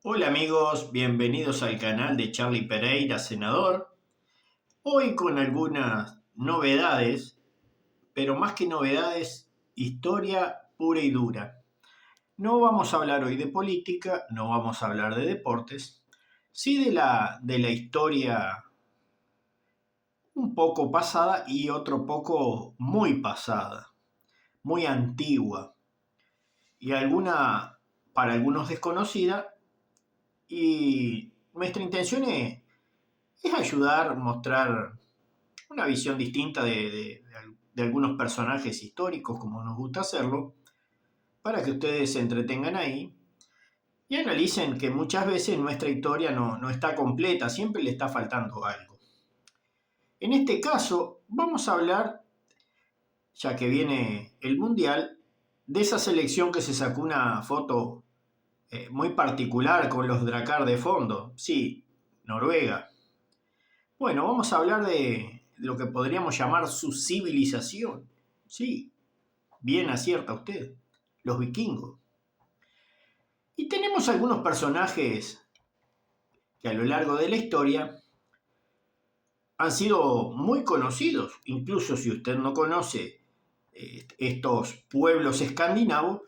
Hola amigos, bienvenidos al canal de Charlie Pereira, senador. Hoy con algunas novedades, pero más que novedades, historia pura y dura. No vamos a hablar hoy de política, no vamos a hablar de deportes, sí de la historia un poco pasada y otro poco muy pasada, muy antigua y alguna para algunos desconocida. Y nuestra intención es ayudar, mostrar una visión distinta de algunos personajes históricos, como nos gusta hacerlo, para que ustedes se entretengan ahí y analicen que muchas veces nuestra historia no está completa, siempre le está faltando algo. En este caso, vamos a hablar, ya que viene el Mundial, de esa selección que se sacó una foto muy particular con los Drakkar de fondo. Sí, Noruega. Bueno, vamos a hablar de lo que podríamos llamar su civilización. Sí, bien acierta usted, los vikingos. Y tenemos algunos personajes que a lo largo de la historia han sido muy conocidos. Incluso si usted no conoce estos pueblos escandinavos,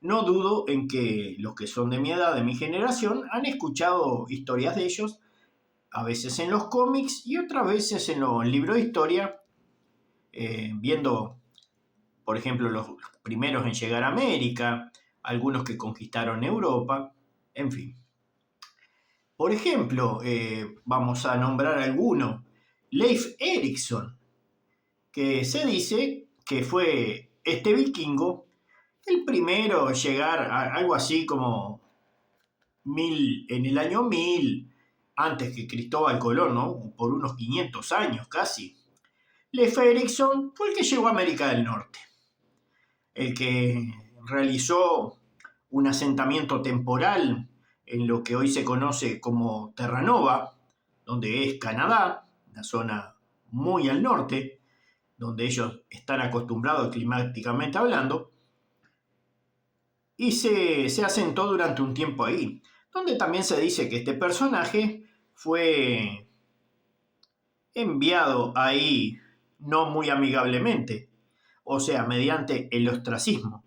no dudo en que los que son de mi edad, de mi generación, han escuchado historias de ellos, a veces en los cómics y otras veces en los libros de historia, viendo, por ejemplo, los primeros en llegar a América, algunos que conquistaron Europa, en fin. Por ejemplo, vamos a nombrar alguno, Leif Erikson, que se dice que fue este vikingo el primero en llegar a algo así como en el año 1000, antes que Cristóbal Colón, ¿no? Por unos 500 años casi. Leif Erikson fue el que llegó a América del Norte, el que realizó un asentamiento temporal en lo que hoy se conoce como Terranova, donde es Canadá, una zona muy al norte, donde ellos están acostumbrados climáticamente hablando, y se asentó durante un tiempo ahí, donde también se dice que este personaje fue enviado ahí no muy amigablemente, o sea, mediante el ostracismo,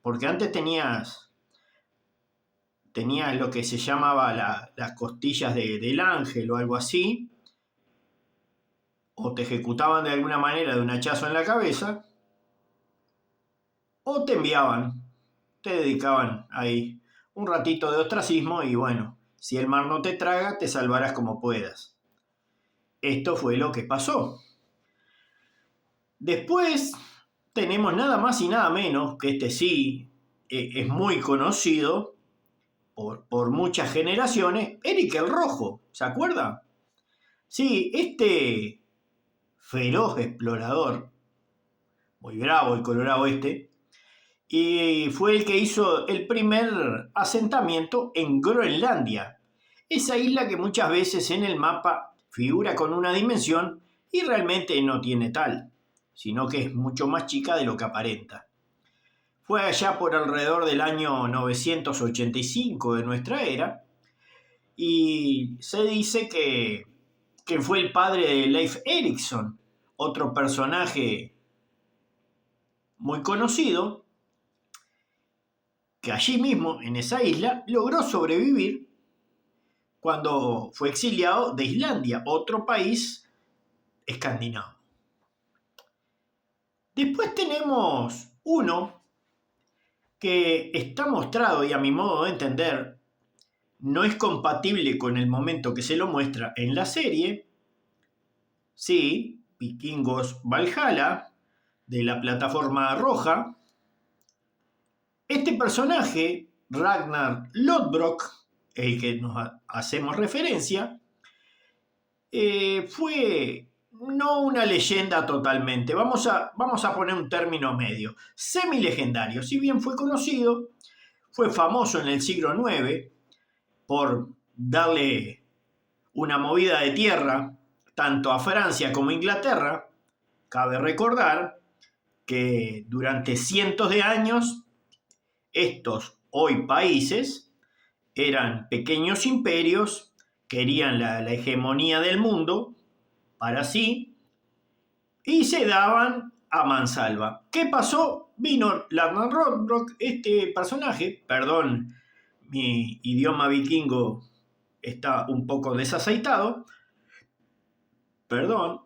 porque antes tenías lo que se llamaba las costillas del ángel o algo así, o te ejecutaban de alguna manera de un hachazo en la cabeza, o te enviaban, te dedicaban ahí un ratito de ostracismo y bueno, si el mar no te traga, te salvarás como puedas. Esto fue lo que pasó. Después tenemos nada más y nada menos, que este sí es muy conocido por muchas generaciones, Eric el Rojo, ¿se acuerda? Sí, este feroz explorador, muy bravo el colorado este, y fue el que hizo el primer asentamiento en Groenlandia, esa isla que muchas veces en el mapa figura con una dimensión y realmente no tiene tal, sino que es mucho más chica de lo que aparenta. Fue allá por alrededor del año 985 de nuestra era y se dice que fue el padre de Leif Erikson, otro personaje muy conocido, que allí mismo, en esa isla, logró sobrevivir cuando fue exiliado de Islandia, otro país escandinavo. Después tenemos uno que está mostrado y a mi modo de entender no es compatible con el momento que se lo muestra en la serie. Sí, Vikingos Valhalla, de la plataforma roja. Este personaje, Ragnar Lodbrok, el que nos hacemos referencia, fue no una leyenda totalmente, vamos a poner un término medio, semi-legendario. Si bien fue conocido, fue famoso en el siglo IX por darle una movida de tierra tanto a Francia como a Inglaterra. Cabe recordar que durante cientos de años estos hoy países eran pequeños imperios, querían la hegemonía del mundo para sí y se daban a mansalva. ¿Qué pasó? Vino Ragnar Lodbrok, este personaje, perdón, mi idioma vikingo está un poco desaceitado, perdón,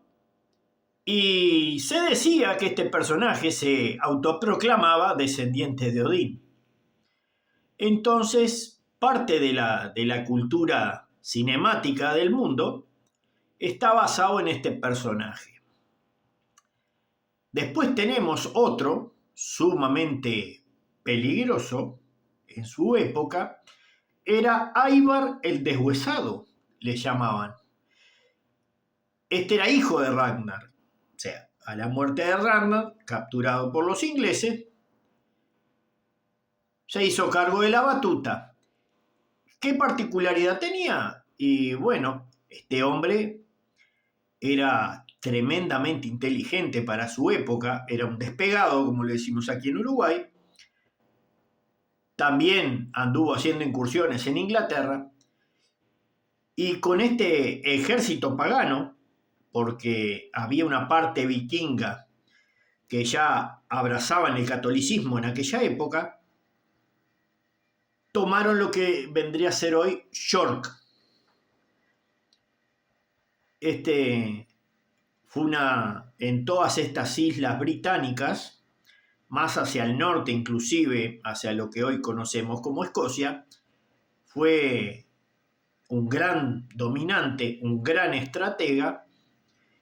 y se decía que este personaje se autoproclamaba descendiente de Odín. Entonces, parte de la cultura cinemática del mundo está basado en este personaje. Después tenemos otro sumamente peligroso en su época, era Ivar el Deshuesado, le llamaban. Este era hijo de Ragnar, o sea, a la muerte de Ragnar, capturado por los ingleses, se hizo cargo de la batuta. ¿Qué particularidad tenía? Y bueno, este hombre era tremendamente inteligente para su época, era un despegado, como le decimos aquí en Uruguay. También anduvo haciendo incursiones en Inglaterra y con este ejército pagano, porque había una parte vikinga que ya abrazaban el catolicismo en aquella época, tomaron lo que vendría a ser hoy York. Fue en todas estas islas británicas, más hacia el norte inclusive, hacia lo que hoy conocemos como Escocia, fue un gran dominante, un gran estratega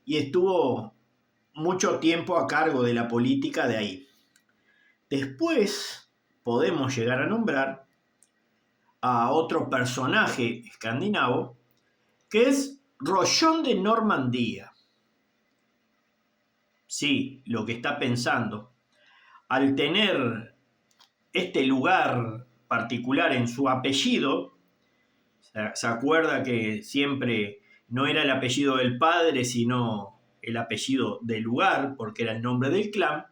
y estuvo mucho tiempo a cargo de la política de ahí. Después podemos llegar a nombrar a otro personaje escandinavo que es Rollón de Normandía. Sí, lo que está pensando. Al tener este lugar particular en su apellido, se acuerda que siempre no era el apellido del padre, sino el apellido del lugar, porque era el nombre del clan.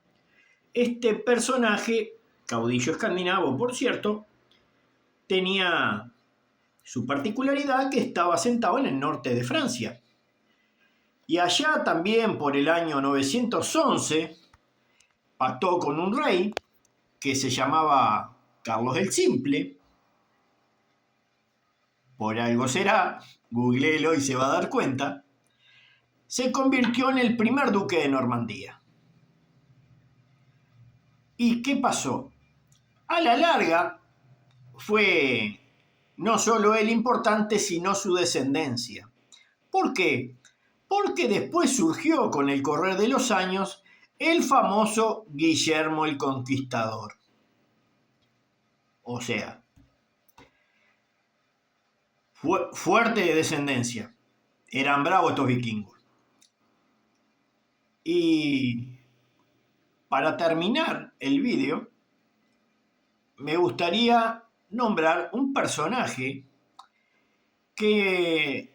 Este personaje, caudillo escandinavo, por cierto, tenía su particularidad que estaba sentado en el norte de Francia. Y allá también por el año 911 pactó con un rey que se llamaba Carlos el Simple. Por algo será, googleelo y se va a dar cuenta. Se convirtió en el primer duque de Normandía. ¿Y qué pasó? A la larga fue no solo él importante, sino su descendencia. ¿Por qué? Porque después surgió con el correr de los años el famoso Guillermo el Conquistador. O sea, fuerte descendencia. Eran bravos estos vikingos. Y para terminar el vídeo, me gustaría nombrar un personaje que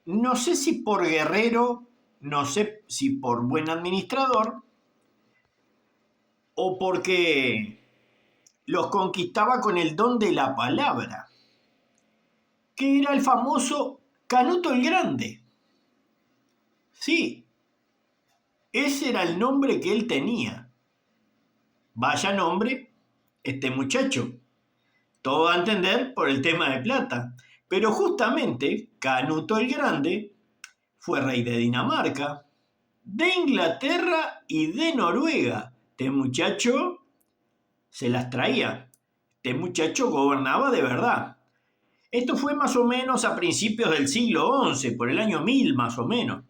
no sé si por guerrero, no sé si por buen administrador, o porque los conquistaba con el don de la palabra, que era el famoso Canuto el Grande. Sí, ese era el nombre que él tenía. Vaya nombre, este muchacho. Todo a entender por el tema de plata. Pero justamente Canuto el Grande fue rey de Dinamarca, de Inglaterra y de Noruega. Este muchacho se las traía. Este muchacho gobernaba de verdad. Esto fue más o menos a principios del siglo XI, por el año 1000 más o menos.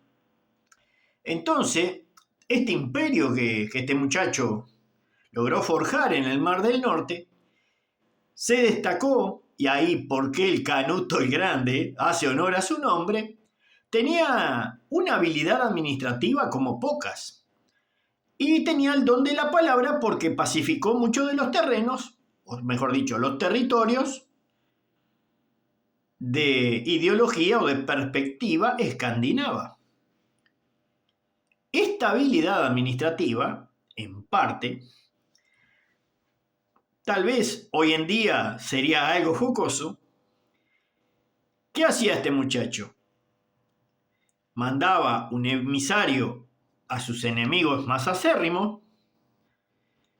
Entonces, este imperio que este muchacho logró forjar en el Mar del Norte, se destacó, y ahí porque el Canuto el Grande hace honor a su nombre, tenía una habilidad administrativa como pocas. Y tenía el don de la palabra porque pacificó muchos de los terrenos, o mejor dicho, los territorios de ideología o de perspectiva escandinava. Esta habilidad administrativa, en parte, tal vez hoy en día sería algo jocoso. ¿Qué hacía este muchacho? Mandaba un emisario a sus enemigos más acérrimos.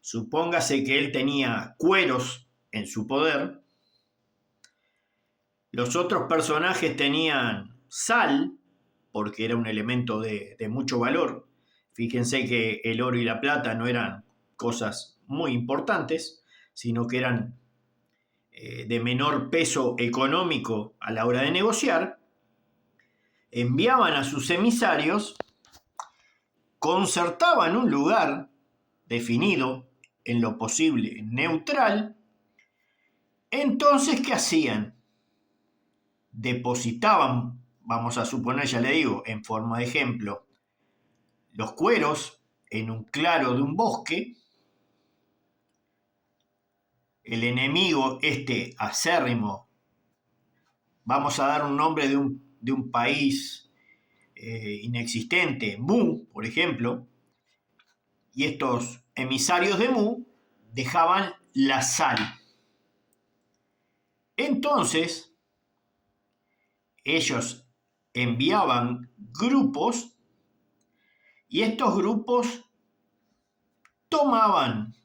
Supóngase que él tenía cueros en su poder. Los otros personajes tenían sal, porque era un elemento de mucho valor. Fíjense que el oro y la plata no eran cosas muy importantes, sino que eran de menor peso económico a la hora de negociar. Enviaban a sus emisarios, concertaban un lugar definido, en lo posible neutral. Entonces, ¿qué hacían? Depositaban, vamos a suponer, ya le digo, en forma de ejemplo, los cueros en un claro de un bosque. El enemigo, este acérrimo, vamos a dar un nombre de un país inexistente, Mu, por ejemplo, y estos emisarios de Mu dejaban la sal. Entonces, ellos enviaban grupos y estos grupos tomaban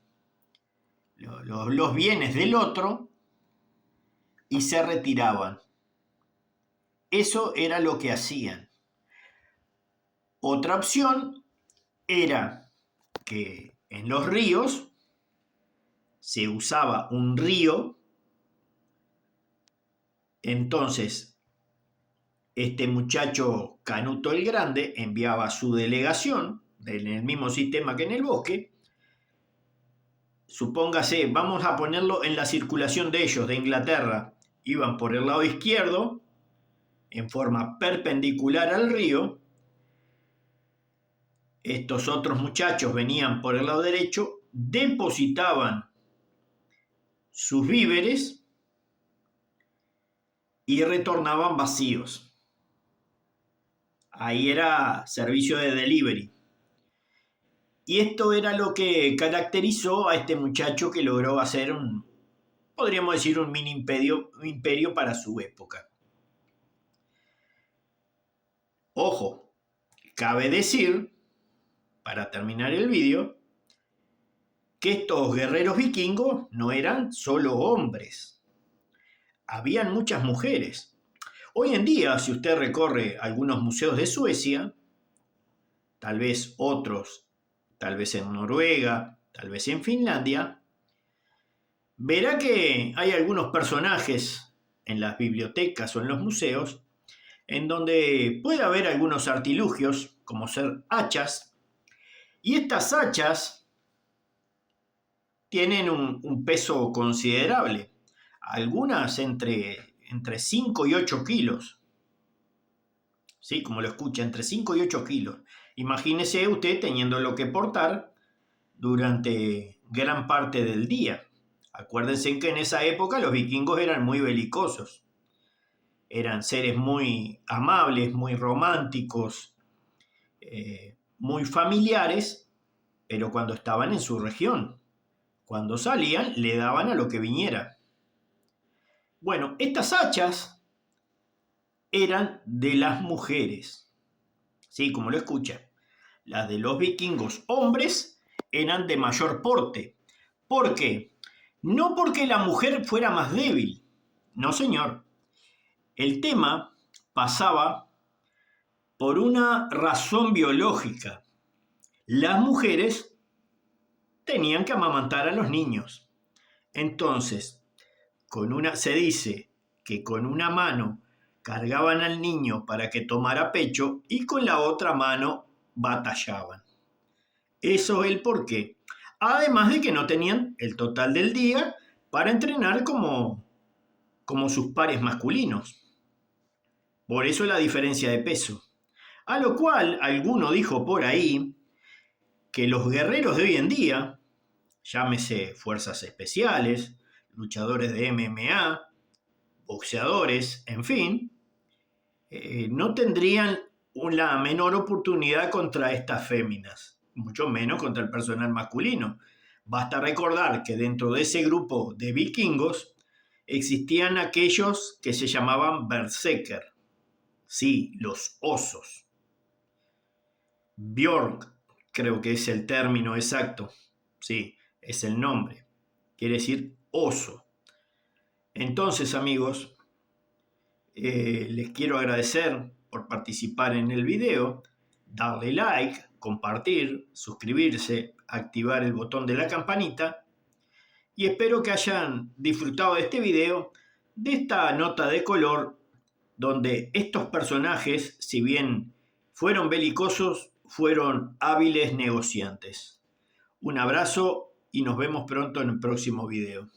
los bienes del otro y se retiraban. Eso era lo que hacían. Otra opción era que en los ríos se usaba un río. Entonces, este muchacho Canuto el Grande enviaba su delegación en el mismo sistema que en el bosque. Supóngase, vamos a ponerlo en la circulación de ellos, de Inglaterra. Iban por el lado izquierdo, en forma perpendicular al río. Estos otros muchachos venían por el lado derecho, depositaban sus víveres y retornaban vacíos. Ahí era servicio de delivery. Y esto era lo que caracterizó a este muchacho que logró hacer podríamos decir, un mini imperio para su época. Ojo, cabe decir, para terminar el vídeo, que estos guerreros vikingos no eran solo hombres. Habían muchas mujeres. Hoy en día, si usted recorre algunos museos de Suecia, tal vez otros, tal vez en Noruega, tal vez en Finlandia, verá que hay algunos personajes en las bibliotecas o en los museos en donde puede haber algunos artilugios, como ser hachas, y estas hachas tienen un peso considerable, algunas entre 5 y 8 kilos. Sí, como lo escucha, entre 5 y 8 kilos. Imagínese usted teniéndolo que portar durante gran parte del día. Acuérdense que en esa época los vikingos eran muy belicosos. Eran seres muy amables, muy románticos, muy familiares, pero cuando estaban en su región. Cuando salían, le daban a lo que viniera. Bueno, estas hachas eran de las mujeres. Sí, como lo escucha. Las de los vikingos hombres eran de mayor porte. ¿Por qué? No porque la mujer fuera más débil. No, señor. El tema pasaba por una razón biológica. Las mujeres tenían que amamantar a los niños. Entonces, se dice que con una mano cargaban al niño para que tomara pecho y con la otra mano batallaban. Eso es el porqué. Además de que no tenían el total del día para entrenar como sus pares masculinos. Por eso la diferencia de peso. A lo cual alguno dijo por ahí que los guerreros de hoy en día, llámese fuerzas especiales, luchadores de MMA, boxeadores, en fin, no tendrían la menor oportunidad contra estas féminas, mucho menos contra el personal masculino. Basta recordar que dentro de ese grupo de vikingos existían aquellos que se llamaban berserker, sí, los osos. Björk, creo que es el término exacto, sí, es el nombre, quiere decir oso. Entonces, amigos, les quiero agradecer por participar en el video, darle like, compartir, suscribirse, activar el botón de la campanita y espero que hayan disfrutado de este video, de esta nota de color donde estos personajes, si bien fueron belicosos, fueron hábiles negociantes. Un abrazo y nos vemos pronto en el próximo video.